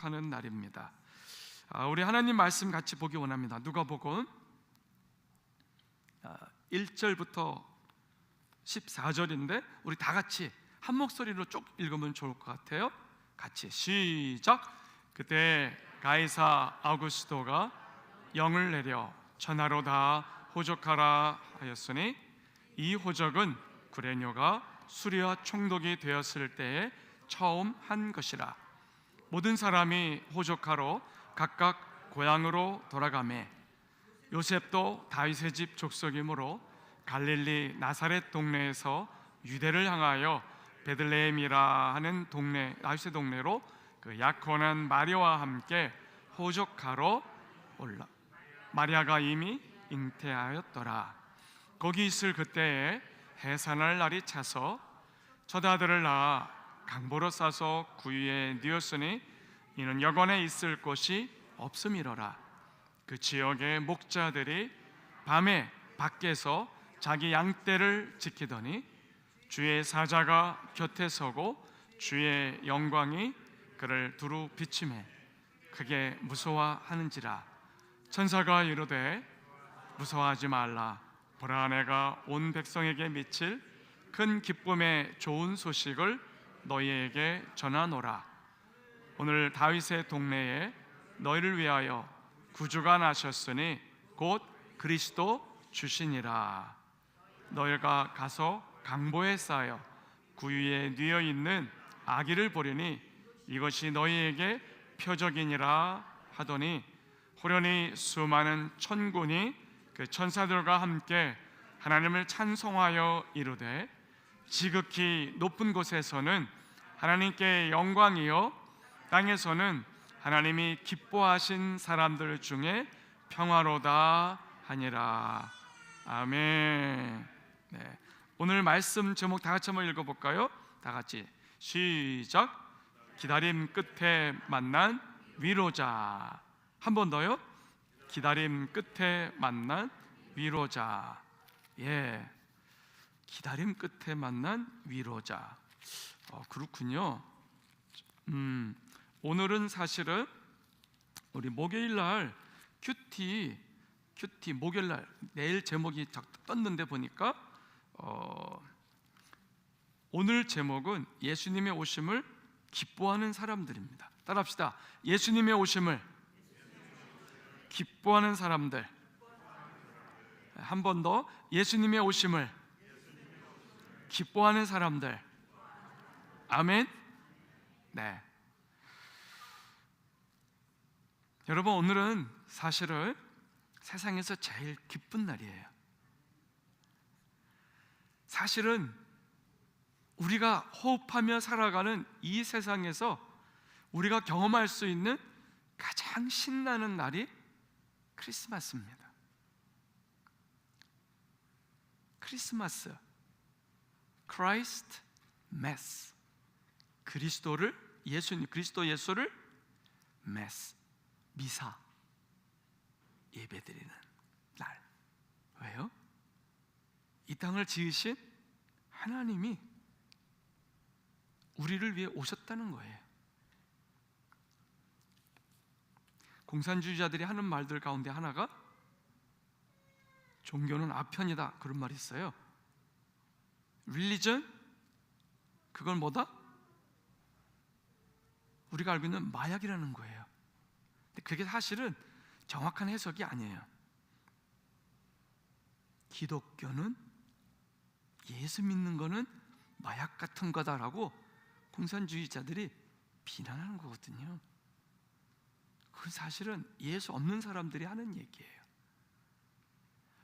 하는 날입니다. 우리 하나님 말씀 같이 보기 원합니다. 누가복음 1절부터 14절인데 우리 다 같이 한 목소리로 쭉 읽으면 좋을 것 같아요. 같이 시작. 그때 가이사 아우구스토가 영을 내려 천하로 다 호적하라 하였으니 이 호적은 구레뇨가 수리와 총독이 되었을 때에 처음 한 것이라. 모든 사람이 호적하러 각각 고향으로 돌아가매 요셉도 다윗의 집 족속이므로 갈릴리 나사렛 동네에서 유대를 향하여 베들레헴이라 하는 동네, 다윗의 동네로 그 약혼한 마리아와 함께 호적하러 올라. 마리아가 이미 잉태하였더라. 거기 있을 그때에 해산할 날이 차서 첫 아들을 낳아 강보로 싸서 구유에 뉘었으니 이는 여관에 있을 곳이 없음이로라. 그 지역의 목자들이 밤에 밖에서 자기 양떼를 지키더니 주의 사자가 곁에 서고 주의 영광이 그를 두루 비추매 크게 무서워하는지라. 천사가 이르되 무서워하지 말라. 보라, 내가 온 백성에게 미칠 큰 기쁨의 좋은 소식을 너희에게 전하노라. 오늘 다윗의 동네에 너희를 위하여 구주가 나셨으니 곧 그리스도 주시니라. 너희가 가서 강보에 쌓여 구유에 뉘어 있는 아기를 보리니 이것이 너희에게 표적이니라 하더니 호련히 수많은 천군이 그 천사들과 함께 하나님을 찬송하여 이르되 지극히 높은 곳에서는 하나님께 영광이요 땅에서는 하나님이 기뻐하신 사람들 중에 평화로다 하니라. 아멘. 네. 오늘 말씀 제목 다 같이 한번 읽어볼까요? 다 같이 시작. 기다림 끝에 만난 위로자. 한 번 더요. 기다림 끝에 만난 위로자. 예, 기다림 끝에 만난 위로자. 그렇군요. 오늘은 사실은 우리 목요일날 큐티 목요일날 내일 제목이 떴는데 보니까 오늘 제목은 예수님의 오심을 기뻐하는 사람들입니다. 따라합시다. 예수님의 오심을 기뻐하는 사람들. 한 번 더. 예수님의 오심을 기뻐하는 사람들. 아멘. 네. 여러분, 오늘은 사실은 세상에서 제일 기쁜 날이에요. 사실은 우리가 호흡하며 살아가는 이 세상에서 우리가 경험할 수 있는 가장 신나는 날이 크리스마스입니다. 크리스마스, 크라이스트 메스, 그리스도 예수를 메스, 미사, 예배드리는 날. 왜요? 이 땅을 지으신 하나님이 우리를 위해 오셨다는 거예요. 공산주의자들이 하는 말들 가운데 하나가 종교는 아편이다, 그런 말이 있어요. Religion, 그건 뭐다? 우리가 알고 있는 마약이라는 거예요. 근데 그게 사실은 정확한 해석이 아니에요. 기독교는, 예수 믿는 거는 마약 같은 거다라고 공산주의자들이 비난하는 거거든요. 그건 사실은 예수 없는 사람들이 하는 얘기예요.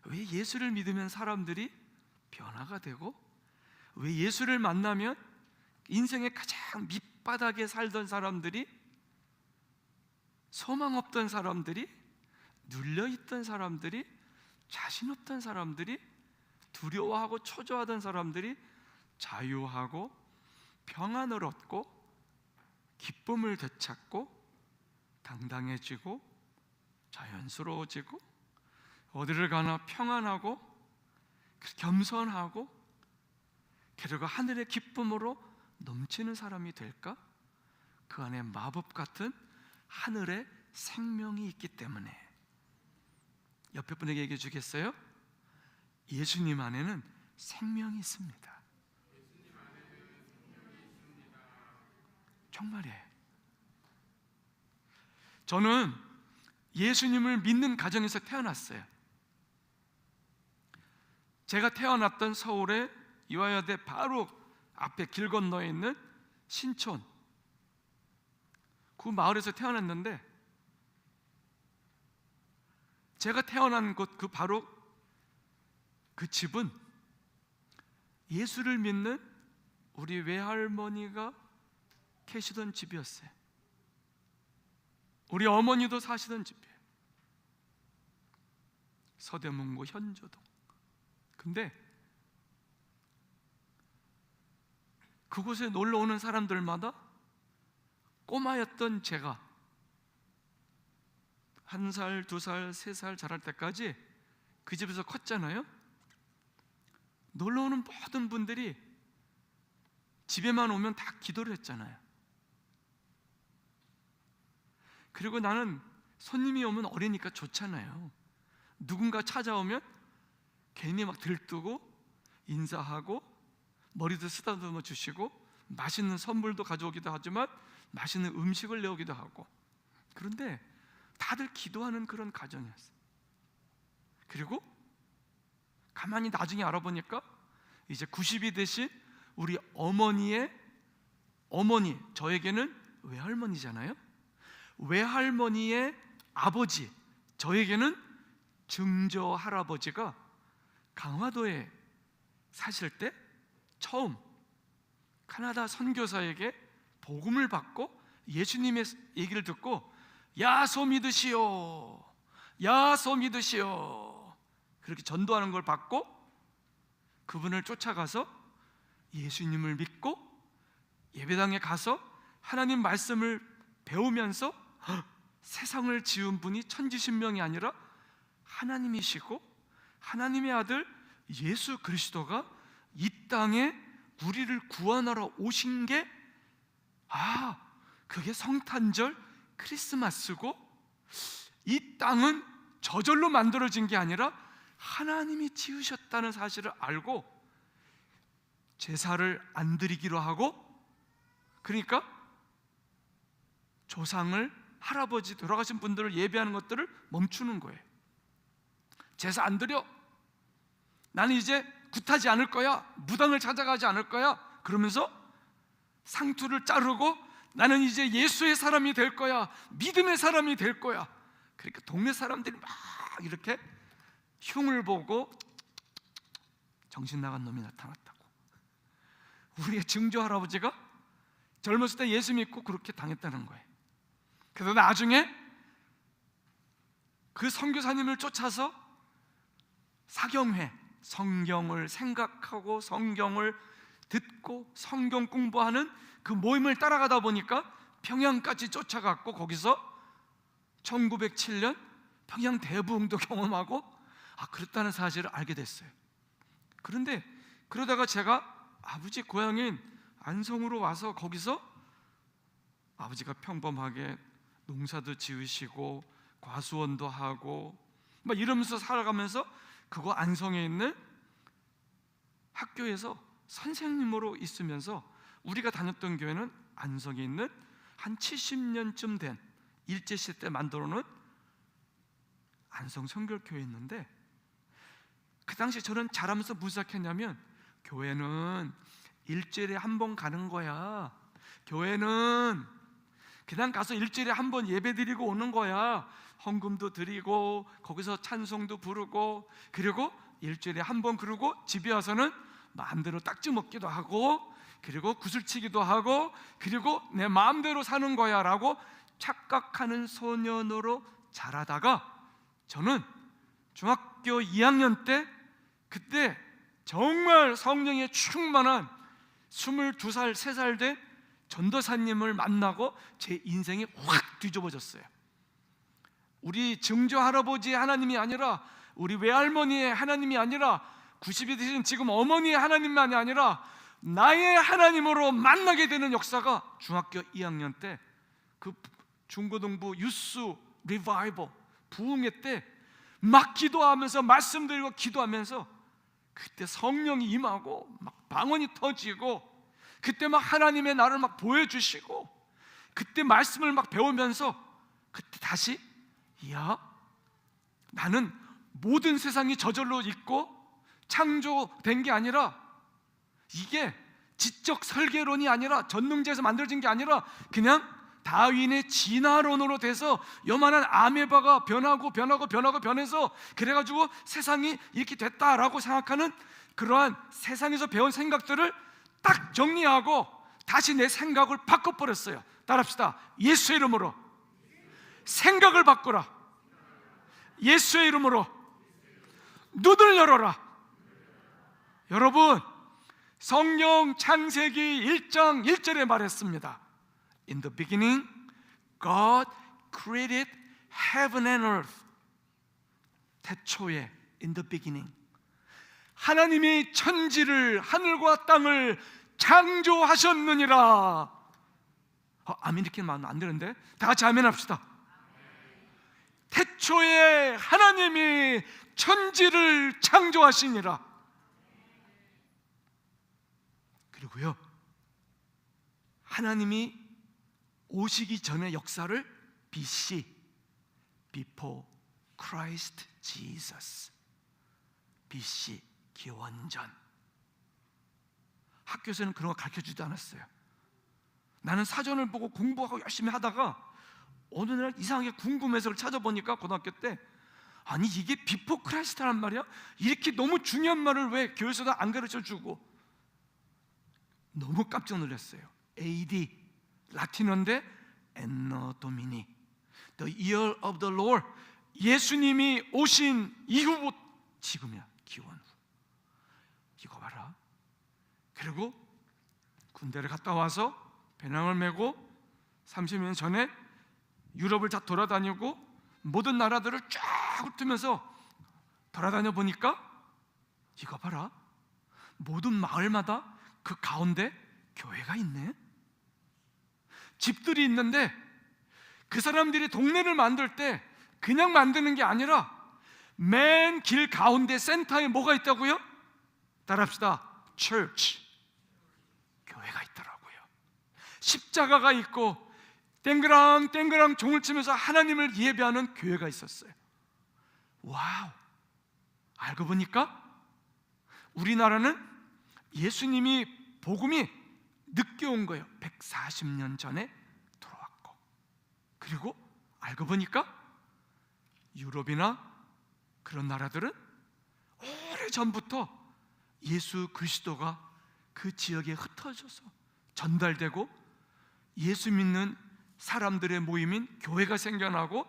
왜 예수를 믿으면 사람들이 변화가 되고, 왜 예수를 만나면 인생의 가장 밑바닥에 살던 사람들이, 소망 없던 사람들이, 눌려있던 사람들이, 자신 없던 사람들이, 두려워하고 초조하던 사람들이 자유하고 평안을 얻고 기쁨을 되찾고 당당해지고 자연스러워지고 어디를 가나 평안하고 겸손하고 그리고 하늘의 기쁨으로 넘치는 사람이 될까? 그 안에 마법 같은 하늘에 생명이 있기 때문에. 옆에 분에게 얘기해 주겠어요? 예수님 안에는 생명이 있습니다. 정말이에요. 저는 예수님을 믿는 가정에서 태어났어요. 제가 태어났던 서울의 이화여대 바로 앞에 길 건너에 있는 신촌, 그 마을에서 태어났는데, 제가 태어난 곳 그 바로 그 집은 예수를 믿는 우리 외할머니가 계시던 집이었어요. 우리 어머니도 사시던 집이에요. 서대문구 현조동. 근데 그곳에 놀러 오는 사람들마다 꼬마였던 제가 1살, 2살, 3살 자랄 때까지 그 집에서 컸잖아요. 놀러 오는 모든 분들이 집에만 오면 다 기도를 했잖아요. 그리고 나는 손님이 오면 어리니까 좋잖아요. 누군가 찾아오면 괜히 막 들뜨고 인사하고 머리도 쓰다듬어 주시고 맛있는 선물도 가져오기도 하지만 맛있는 음식을 내오기도 하고. 그런데 다들 기도하는 그런 가정이었어요. 그리고 가만히 나중에 알아보니까 이제 90이 되신 우리 어머니의 어머니, 저에게는 외할머니잖아요. 외할머니의 아버지, 저에게는 증조 할아버지가 강화도에 사실 때 처음 카나다 선교사에게 복음을 받고 예수님의 얘기를 듣고 야소 믿으시오, 야소 믿으시오, 그렇게 전도하는 걸 받고 그분을 쫓아가서 예수님을 믿고 예배당에 가서 하나님 말씀을 배우면서 세상을 지은 분이 천지신명이 아니라 하나님이시고 하나님의 아들 예수 그리스도가 이 땅에 우리를 구원하러 오신 게 그게 성탄절 크리스마스고, 이 땅은 저절로 만들어진 게 아니라 하나님이 지으셨다는 사실을 알고 제사를 안 드리기로 하고, 그러니까 조상을, 할아버지 돌아가신 분들을 예배하는 것들을 멈추는 거예요. 제사 안 드려, 나는 이제 굿하지 않을 거야, 무당을 찾아가지 않을 거야, 그러면서 상투를 자르고 나는 이제 예수의 사람이 될 거야, 믿음의 사람이 될 거야. 그러니까 동네 사람들이 막 이렇게 흉을 보고 정신 나간 놈이 나타났다고. 우리의 증조 할아버지가 젊었을 때 예수 믿고 그렇게 당했다는 거예요. 그래서 나중에 그 선교사님을 쫓아서 사경회, 성경을 생각하고 성경을 듣고 성경 공부하는 그 모임을 따라가다 보니까 평양까지 쫓아갔고, 거기서 1907년 평양 대부흥도 경험하고 그랬다는 사실을 알게 됐어요. 그런데 그러다가 제가 아버지 고향인 안성으로 와서 거기서 아버지가 평범하게 농사도 지으시고 과수원도 하고 막 이러면서 살아가면서 그거 안성에 있는 학교에서 선생님으로 있으면서, 우리가 다녔던 교회는 안성에 있는 한 70년쯤 된 일제시대 때 만들어 놓은 안성 성결교회였는데, 그 당시 저는 자라면서 무슨 생각했냐면, 교회는 일주일에 한 번 가는 거야. 교회는 그냥 가서 일주일에 한 번 예배 드리고 오는 거야. 헌금도 드리고 거기서 찬송도 부르고, 그리고 일주일에 한 번, 그러고 집에 와서는 마음대로 딱지 먹기도 하고, 그리고 구슬치기도 하고, 그리고 내 마음대로 사는 거야 라고 착각하는 소년으로 자라다가, 저는 중학교 2학년 때 그때 정말 성령에 충만한 22살, 3살 된 전도사님을 만나고 제 인생이 확 뒤집어졌어요. 우리 증조 할아버지의 하나님이 아니라, 우리 외할머니의 하나님이 아니라, 90이 되신 지금 어머니의 하나님만이 아니라 나의 하나님으로 만나게 되는 역사가 중학교 2학년 때 그 중고등부 유스 리바이벌 부흥회 때 막 기도하면서 말씀드리고 기도하면서 그때 성령이 임하고 막 방언이 터지고 그때 막 하나님의 나를 막 보여주시고 그때 말씀을 막 배우면서 그때 다시 이야, 나는 모든 세상이 저절로 있고 창조된 게 아니라 이게 지적 설계론이 아니라 전능자에서 만들어진 게 아니라 그냥 다윈의 진화론으로 돼서 요만한 아메바가 변해서 그래가지고 세상이 이렇게 됐다라고 생각하는 그러한 세상에서 배운 생각들을 딱 정리하고 다시 내 생각을 바꿔버렸어요. 따라합시다. 예수의 이름으로 생각을 바꾸라. 예수의 이름으로 눈을 열어라. 여러분, 성령 창세기 1장 1절에 말했습니다. In the beginning, God created heaven and earth. 태초에, in the beginning, 하나님이 천지를, 하늘과 땅을 창조하셨느니라. 아멘 이렇게 말하면 안 되는데 다 같이 아멘 합시다. 태초에 하나님이 천지를 창조하시니라. 그리고요, 하나님이 오시기 전의 역사를 BC, Before Christ Jesus, BC, 기원전. 학교에서는 그런 거 가르쳐주지 않았어요. 나는 사전을 보고 공부하고 열심히 하다가 어느 날 이상하게 궁금해서 찾아보니까 고등학교 때, 아니 이게 비포 크라이스트란 말이야? 이렇게 너무 중요한 말을 왜 교회에서도 안 가르쳐주고, 너무 깜짝 놀랐어요. AD 라틴어인데 Anno Domini, The Year of the Lord, 예수님이 오신 이후부터 지금이야, 기원 후. 이거 봐라. 그리고 군대를 갔다 와서 배낭을 메고 30년 전에 유럽을 다 돌아다니고 모든 나라들을 쫙 훑으면서 돌아다녀 보니까 이거 봐라, 모든 마을마다 그 가운데 교회가 있네. 집들이 있는데 그 사람들이 동네를 만들 때 그냥 만드는 게 아니라 맨 길 가운데 센터에 뭐가 있다고요? 따라합시다. Church, 교회가 있더라고요. 십자가가 있고 땡그랑 땡그랑 종을 치면서 하나님을 예배하는 교회가 있었어요. 와우. 알고 보니까 우리나라는 예수님이 복음이 늦게 온 거예요. 140년 전에 들어왔고, 그리고 알고 보니까 유럽이나 그런 나라들은 오래전부터 예수 그리스도가 그 지역에 흩어져서 전달되고 예수 믿는 사람들의 모임인 교회가 생겨나고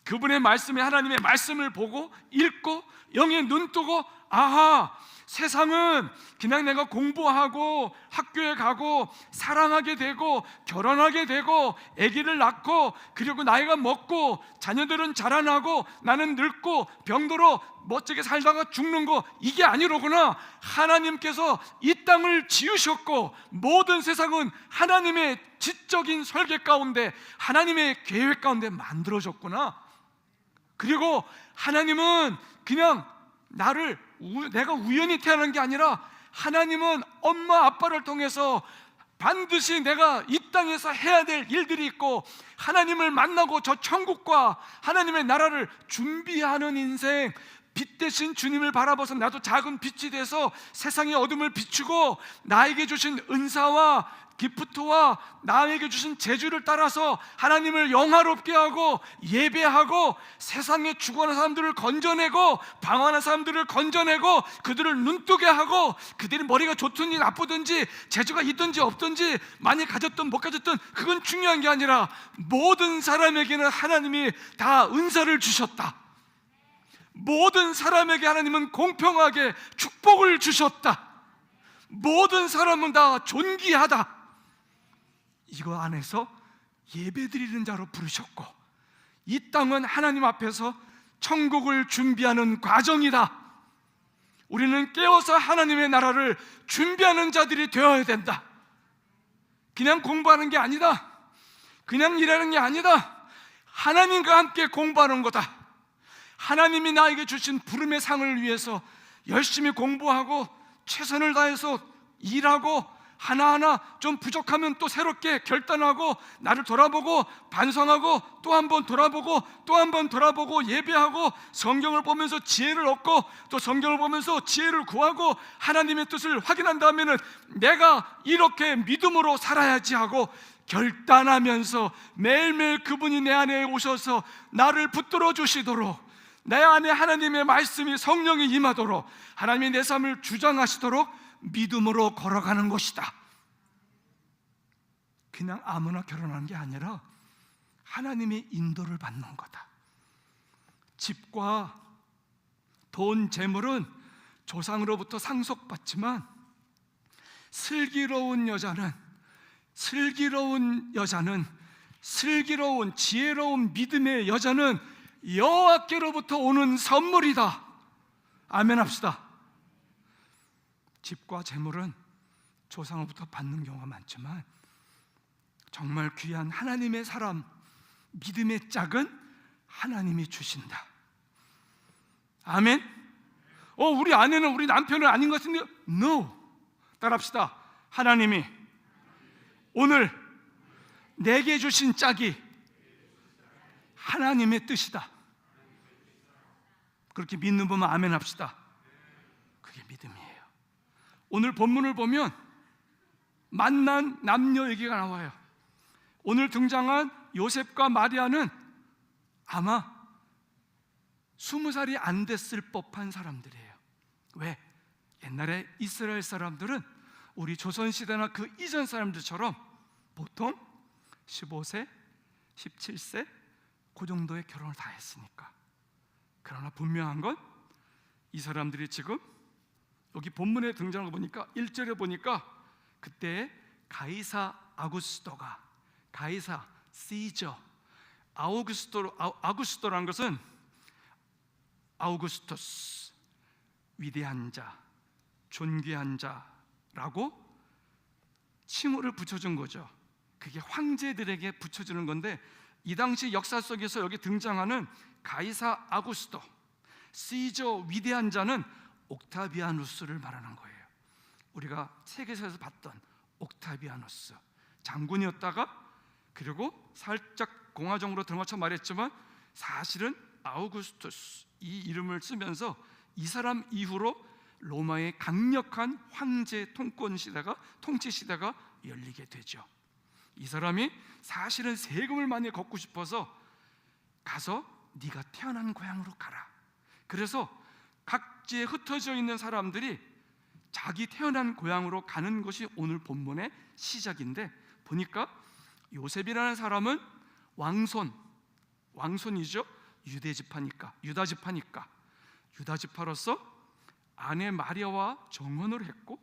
그분의 말씀에 하나님의 말씀을 보고 읽고 영의 눈 뜨고, 아하, 세상은 그냥 내가 공부하고 학교에 가고 사랑하게 되고 결혼하게 되고 아기를 낳고 그리고 나이가 먹고 자녀들은 자라나고 나는 늙고 병들어 멋지게 살다가 죽는 거, 이게 아니로구나. 하나님께서 이 땅을 지으셨고 모든 세상은 하나님의 지적인 설계 가운데 하나님의 계획 가운데 만들어졌구나. 그리고 하나님은 그냥 내가 우연히 태어난 게 아니라 하나님은 엄마 아빠를 통해서 반드시 내가 이 땅에서 해야 될 일들이 있고 하나님을 만나고 저 천국과 하나님의 나라를 준비하는 인생, 빛 대신 주님을 바라봐서 나도 작은 빛이 돼서 세상의 어둠을 비추고 나에게 주신 은사와 기프트와 나에게 주신 재주를 따라서 하나님을 영화롭게 하고 예배하고 세상에 죽어가는 사람들을 건져내고 방황하는 사람들을 건져내고 그들을 눈뜨게 하고 그들이 머리가 좋든지 나쁘든지 재주가 있든지 없든지 많이 가졌든 못 가졌든 그건 중요한 게 아니라 모든 사람에게는 하나님이 다 은사를 주셨다. 모든 사람에게 하나님은 공평하게 축복을 주셨다. 모든 사람은 다 존귀하다. 이거 안에서 예배드리는 자로 부르셨고 이 땅은 하나님 앞에서 천국을 준비하는 과정이다. 우리는 깨어서 하나님의 나라를 준비하는 자들이 되어야 된다. 그냥 공부하는 게 아니다. 그냥 일하는 게 아니다. 하나님과 함께 공부하는 거다. 하나님이 나에게 주신 부름의 상을 위해서 열심히 공부하고 최선을 다해서 일하고 하나하나 좀 부족하면 또 새롭게 결단하고 나를 돌아보고 반성하고 또 한 번 돌아보고 또 한 번 돌아보고 예배하고 성경을 보면서 지혜를 얻고 또 성경을 보면서 지혜를 구하고 하나님의 뜻을 확인한 다음에는 내가 이렇게 믿음으로 살아야지 하고 결단하면서 매일매일 그분이 내 안에 오셔서 나를 붙들어 주시도록, 내 안에 하나님의 말씀이 성령이 임하도록, 하나님이 내 삶을 주장하시도록 믿음으로 걸어가는 것이다. 그냥 아무나 결혼하는 게 아니라 하나님의 인도를 받는 거다. 집과 돈, 재물은 조상으로부터 상속받지만 슬기로운 여자는 슬기로운 지혜로운 믿음의 여자는 여호와께로부터 오는 선물이다. 아멘 합시다. 집과 재물은 조상으로부터 받는 경우가 많지만 정말 귀한 하나님의 사람, 믿음의 짝은 하나님이 주신다. 아멘. 우리 아내는 우리 남편은 아닌 것 같은데 No. 따라합시다. 하나님이 오늘 내게 주신 짝이 하나님의 뜻이다. 그렇게 믿는 분만 아멘 합시다. 그게 믿음이에요. 오늘 본문을 보면 만난 남녀 얘기가 나와요. 오늘 등장한 요셉과 마리아는 아마 20살이 안 됐을 법한 사람들이에요. 왜? 옛날에 이스라엘 사람들은 우리 조선시대나 그 이전 사람들처럼 보통 15세, 17세 그 정도의 결혼을 다 했으니까. 그러나 분명한 건 이 사람들이 지금 여기 본문에 등장하는 거 보니까 1절에 보니까 그때 가이사 아구스토가, 가이사 시저, 아구스토라는 것은 아우구스토스, 위대한 자, 존귀한 자라고 칭호를 붙여준 거죠. 그게 황제들에게 붙여주는 건데 이 당시 역사 속에서 여기 등장하는 가이사 아구스토, 시저 위대한 자는 옥타비아누스를 말하는 거예요. 우리가 세계사에서 봤던 옥타비아누스 장군이었다가 그리고 살짝 공화정으로 들어간 것처럼 말했지만 사실은 아우구스투스 이 이름을 쓰면서 이 사람 이후로 로마의 강력한 황제 통치 시대가 열리게 되죠. 이 사람이 사실은 세금을 많이 걷고 싶어서 가서 네가 태어난 고향으로 가라. 그래서 각지에 흩어져 있는 사람들이 자기 태어난 고향으로 가는 것이 오늘 본문의 시작인데 보니까 요셉이라는 사람은 왕손이죠. 유다 지파로서 아내 마리아와 정혼을 했고,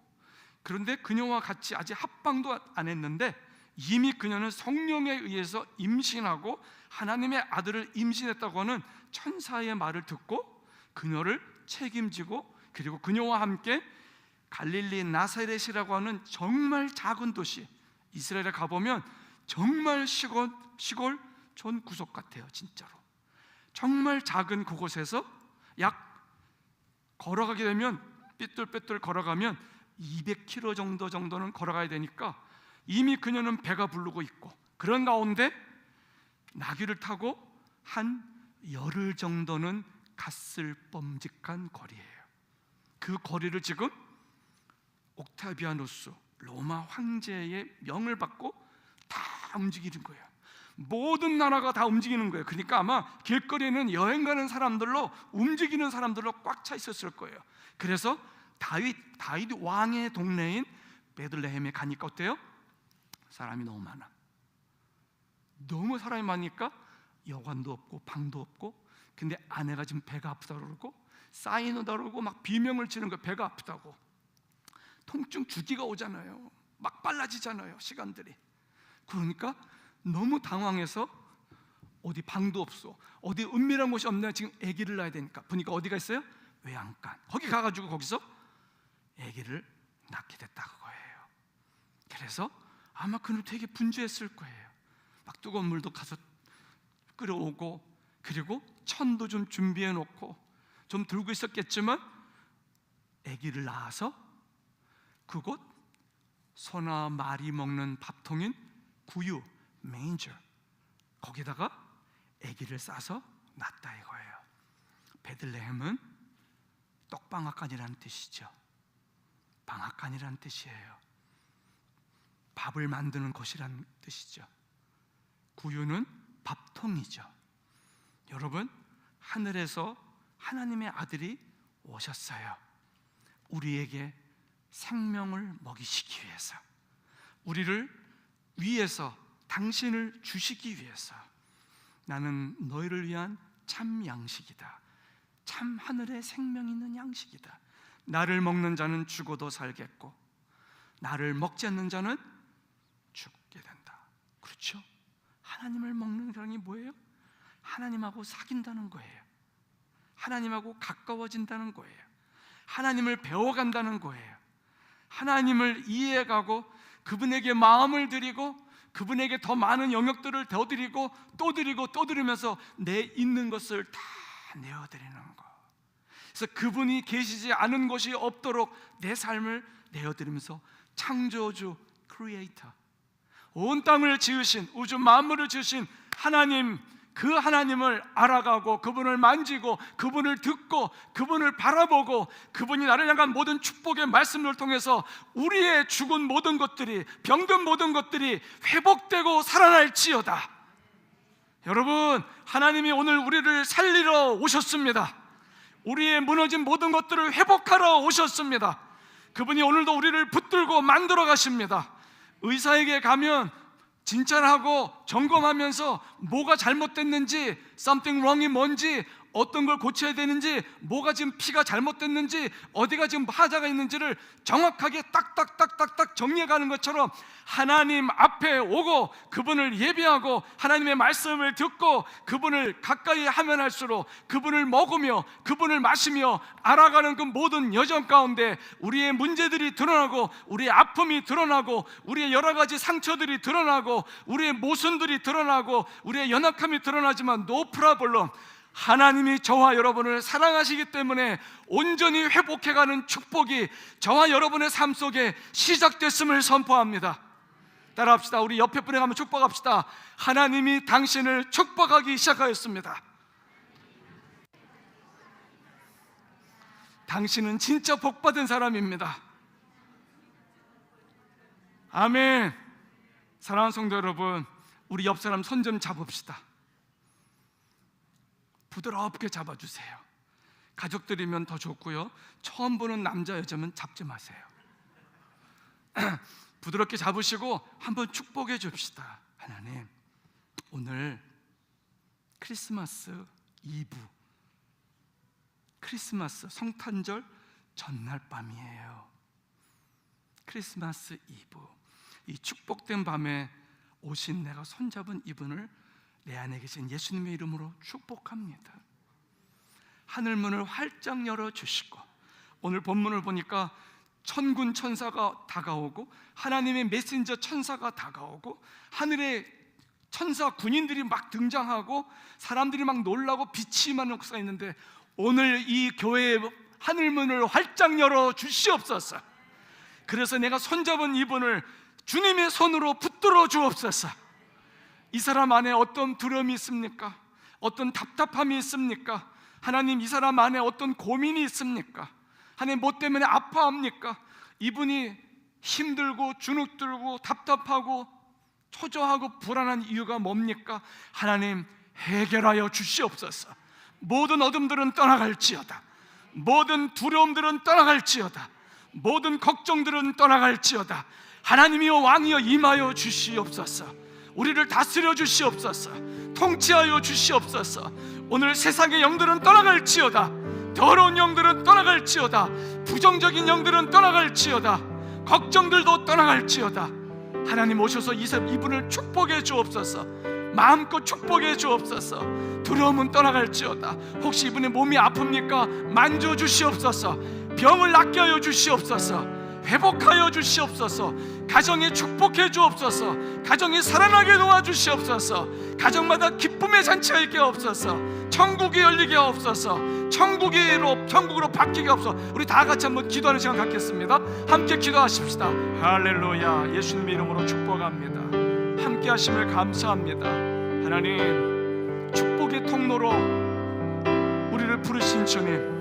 그런데 그녀와 같이 아직 합방도 안 했는데 이미 그녀는 성령에 의해서 임신하고 하나님의 아들을 임신했다고 하는 천사의 말을 듣고 그녀를 책임지고, 그리고 그녀와 함께 갈릴리 나사렛이라고 하는 정말 작은 도시, 이스라엘에 가보면 정말 시골 촌 구석 같아요. 진짜로 정말 작은 그곳에서 약 걸어가게 되면 삐뚤빼뚤 걸어가면 200km 정도는 걸어가야 되니까 이미 그녀는 배가 부르고 있고, 그런 가운데 나귀를 타고 한 열흘 정도는 갔을 뻔직한 거리예요. 그 거리를 지금 옥타비아누스 로마 황제의 명을 받고 다 움직이는 거예요. 모든 나라가 다 움직이는 거예요. 그러니까 아마 길거리에는 여행 가는 사람들로, 움직이는 사람들로 꽉 차 있었을 거예요. 그래서 다윗 왕의 동네인 베들레헴에 가니까 어때요? 사람이 너무 많아. 너무 사람이 많으니까 여관도 없고 방도 없고, 근데 아내가 지금 배가 아프다고 그러고 사인하다고 그러고 막 비명을 치는 거예요. 배가 아프다고. 통증 주기가 오잖아요. 막 빨라지잖아요, 시간들이. 그러니까 너무 당황해서 어디 방도 없어, 어디 은밀한 곳이 없나, 지금 아기를 낳아야 되니까. 보니까 어디가 있어요? 외양간. 거기 가가지고 거기서 아기를 낳게 됐다 그거예요. 그래서 아마 그는 되게 분주했을 거예요. 막 뜨거운 물도 가서 끓여오고, 그리고 천도 좀 준비해 놓고 좀 들고 있었겠지만 아기를 낳아서 그곳 소나 말이 먹는 밥통인 구유, 메인저, 거기다가 아기를 싸서 낳았다 이거예요. 베들레헴은 떡방앗간이라는 뜻이죠. 방앗간이라는 뜻이에요. 밥을 만드는 곳이라는 뜻이죠. 구유는 밥통이죠. 여러분, 하늘에서 하나님의 아들이 오셨어요. 우리에게 생명을 먹이시기 위해서, 우리를 위해서, 당신을 주시기 위해서. 나는 너희를 위한 참 양식이다. 참 하늘에 생명 있는 양식이다. 나를 먹는 자는 죽어도 살겠고 나를 먹지 않는 자는 죽게 된다. 그렇죠? 하나님을 먹는 사람이 뭐예요? 하나님하고 사귄다는 거예요. 하나님하고 가까워진다는 거예요. 하나님을 배워간다는 거예요. 하나님을 이해해가고 그분에게 마음을 드리고 그분에게 더 많은 영역들을 더 드리고 또 드리고 또 드리면서 내 있는 것을 다 내어드리는 거. 그래서 그분이 계시지 않은 것이 없도록 내 삶을 내어드리면서 창조주, 크리에이터, 온 땅을 지으신, 우주 만물을 지으신 하나님, 그 하나님을 알아가고 그분을 만지고 그분을 듣고 그분을 바라보고 그분이 나를 향한 모든 축복의 말씀을 통해서 우리의 죽은 모든 것들이, 병든 모든 것들이 회복되고 살아날지어다. 여러분, 하나님이 오늘 우리를 살리러 오셨습니다. 우리의 무너진 모든 것들을 회복하러 오셨습니다. 그분이 오늘도 우리를 붙들고 만들어 가십니다. 의사에게 가면 진찰하고 점검하면서 뭐가 잘못됐는지, something wrong이 뭔지, 어떤 걸 고쳐야 되는지, 뭐가 지금 피가 잘못됐는지, 어디가 지금 하자가 있는지를 정확하게 딱딱딱딱딱 정리해가는 것처럼 하나님 앞에 오고 그분을 예배하고 하나님의 말씀을 듣고 그분을 가까이 하면 할수록 그분을 먹으며 그분을 마시며 알아가는 그 모든 여정 가운데 우리의 문제들이 드러나고 우리의 아픔이 드러나고 우리의 여러 가지 상처들이 드러나고 우리의 모순들이 드러나고 우리의 연약함이 드러나지만 no problem, 하나님이 저와 여러분을 사랑하시기 때문에 온전히 회복해가는 축복이 저와 여러분의 삶 속에 시작됐음을 선포합니다. 따라합시다. 우리 옆에 분에게 한번 축복합시다. 하나님이 당신을 축복하기 시작하였습니다. 당신은 진짜 복받은 사람입니다. 아멘. 사랑하는 성도 여러분, 우리 옆 사람 손 좀 잡읍시다. 부드럽게 잡아주세요. 가족들이면 더 좋고요, 처음 보는 남자 여자면 잡지 마세요. 부드럽게 잡으시고 한번 축복해 줍시다. 하나님, 오늘 크리스마스 이브, 크리스마스 성탄절 전날 밤이에요. 크리스마스 이브, 이 축복된 밤에 오신 내가 손잡은 이분을 내 안에 계신 예수님의 이름으로 축복합니다. 하늘문을 활짝 열어주시고, 오늘 본문을 보니까 천군 천사가 다가오고 하나님의 메신저 천사가 다가오고 하늘에 천사 군인들이 막 등장하고 사람들이 막 놀라고 빛이 임하는 역사가 있는데, 오늘 이 교회의 하늘문을 활짝 열어주시옵소서. 그래서 내가 손잡은 이분을 주님의 손으로 붙들어 주옵소서. 이 사람 안에 어떤 두려움이 있습니까? 어떤 답답함이 있습니까? 하나님, 이 사람 안에 어떤 고민이 있습니까? 하나님, 뭐 때문에 아파합니까? 이분이 힘들고 주눅들고 답답하고 초조하고 불안한 이유가 뭡니까? 하나님, 해결하여 주시옵소서. 모든 어둠들은 떠나갈지어다. 모든 두려움들은 떠나갈지어다. 모든 걱정들은 떠나갈지어다. 하나님이여 왕이여 임하여 주시옵소서. 우리를 다스려 주시옵소서. 통치하여 주시옵소서. 오늘 세상의 영들은 떠나갈지어다. 더러운 영들은 떠나갈지어다. 부정적인 영들은 떠나갈지어다. 걱정들도 떠나갈지어다. 하나님 오셔서 이분을 축복해 주옵소서. 마음껏 축복해 주옵소서. 두려움은 떠나갈지어다. 혹시 이분의 몸이 아픕니까? 만져 주시옵소서. 병을 낫게 하여 주시옵소서. 회복하여 주시옵소서. 가정에 축복해 주옵소서. 가정이 살아나게 도와주시옵소서. 가정마다 기쁨의 잔치가 있게 없소서. 천국이 열리게 없소서. 천국으로 바뀌게 없소서. 우리 다 같이 한번 기도하는 시간 갖겠습니다. 함께 기도하십시다. 할렐루야. 예수님의 이름으로 축복합니다. 함께 하심을 감사합니다. 하나님, 축복의 통로로 우리를 부르신 주님,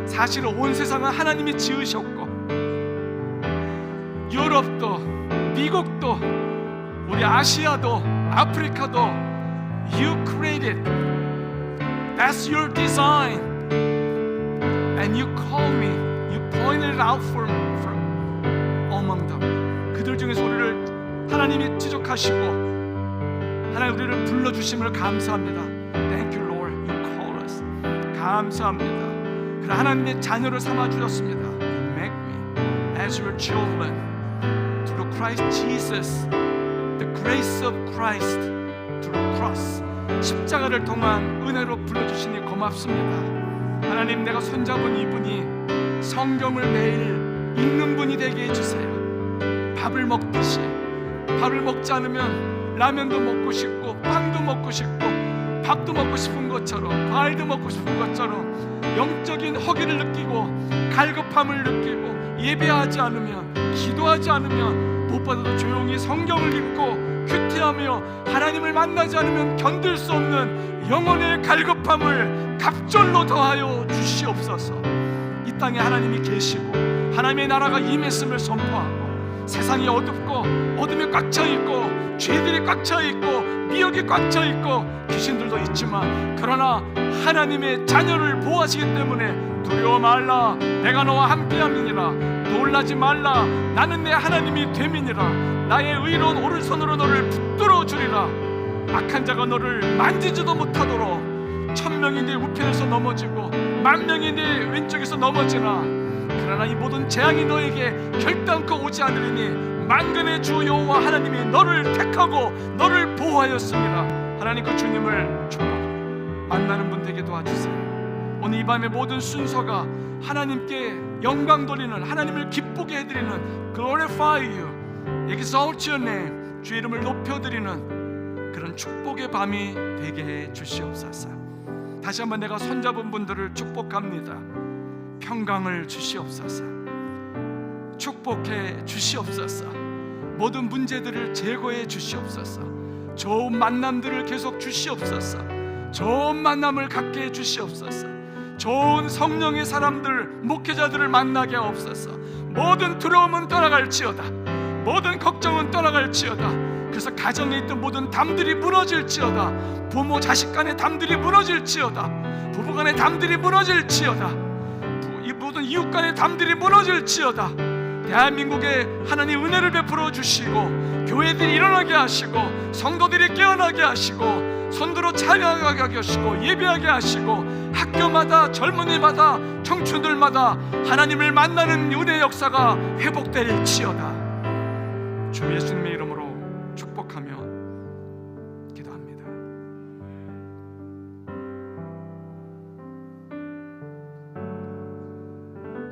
사실 온 세상은 하나님이 지으셨고 유럽도 미국도 우리 아시아도 아프리카도 You created. That's your design. And you call me. You pointed it out from among them. 그들 중에서 우리를 하나님이 지적하시고 하나님 우리를 불러주심을 감사합니다. Thank you Lord. You call us. 감사합니다. 그러나 하나님의 자녀를 삼아주셨습니다. You make me as your children through Christ Jesus. The grace of Christ through cross. 십자가를 통한 은혜로 불러주시니 고맙습니다. 하나님, 내가 손잡은 이분이 성경을 매일 읽는 분이 되게 해주세요. 밥을 먹듯이, 밥을 먹지 않으면 라면도 먹고 싶고 빵도 먹고 싶고 밥도 먹고 싶은 것처럼, 과일도 먹고 싶은 것처럼 영적인 허기를 느끼고 갈급함을 느끼고 예배하지 않으면, 기도하지 않으면, 무엇보다도 조용히 성경을 읽고 큐티하며 하나님을 만나지 않으면 견딜 수 없는 영혼의 갈급함을 갑절로 더하여 주시옵소서. 이 땅에 하나님이 계시고 하나님의 나라가 임했음을 선포하고 세상이 어둡고 어둠이 꽉 차 있고 죄들이 꽉 차 있고 미혹이 꽉 차 있고 귀신들도 있지만, 그러나 하나님의 자녀를 보호하시기 때문에 두려워 말라, 내가 너와 함께함이니라. 놀라지 말라, 나는 내 하나님이 됨이니라. 나의 의로운 오른손으로 너를 붙들어 주리라. 악한 자가 너를 만지지도 못하도록 1000명이 네 우편에서 넘어지고 10,000명이 네 왼쪽에서 넘어지나, 그러나 이 모든 재앙이 너에게 결단코 오지 않으리니 만군의 주 여호와 하나님이 너를 택하고 너를 보호하였습니다. 하나님, 그 주님을 축복하고 만나는 분 되게 도와주세요. 오늘 이 밤의 모든 순서가 하나님께 영광 돌리는, 하나님을 기쁘게 해드리는 Glorify you, Exalt your name, 주의 이름을 높여드리는 그런 축복의 밤이 되게 해 주시옵소서. 다시 한번 내가 손잡은 분들을 축복합니다. 평강을 주시옵소서. 축복해 주시옵소서. 모든 문제들을 제거해 주시옵소서. 좋은 만남들을 계속 주시옵소서. 좋은 만남을 갖게 해 주시옵소서. 좋은 성령의 사람들, 목회자들을 만나게 하옵소서. 모든 두려움은 떠나갈지어다. 모든 걱정은 떠나갈지어다. 그래서 가정에 있던 모든 담들이 무너질지어다. 부모 자식 간의 담들이 무너질지어다. 부부 간의 담들이 무너질지어다. 이 모든 이웃 간의 담들이 무너질지어다. 대한민국에 하나님 은혜를 베풀어 주시고 교회들이 일어나게 하시고 성도들이 깨어나게 하시고 손들어 찬양하게 하시고 예배하게 하시고 학교마다 젊은이마다 청춘들마다 하나님을 만나는 은혜 역사가 회복될지어다. 주 예수님의 이름으로 축복하며 기도합니다.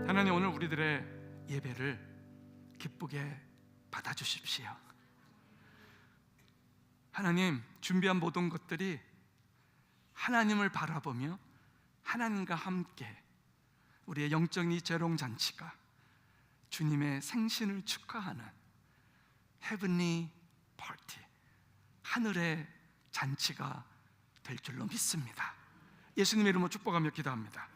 하나님, 오늘 우리들의 예배를 기쁘게 받아주십시오. 하나님, 준비한 모든 것들이 하나님을 바라보며 하나님과 함께 우리의 영적인 재롱잔치가 주님의 생신을 축하하는 헤븐리 파티, 하늘의 잔치가 될 줄로 믿습니다. 예수님의 이름으로 축복하며 기도합니다.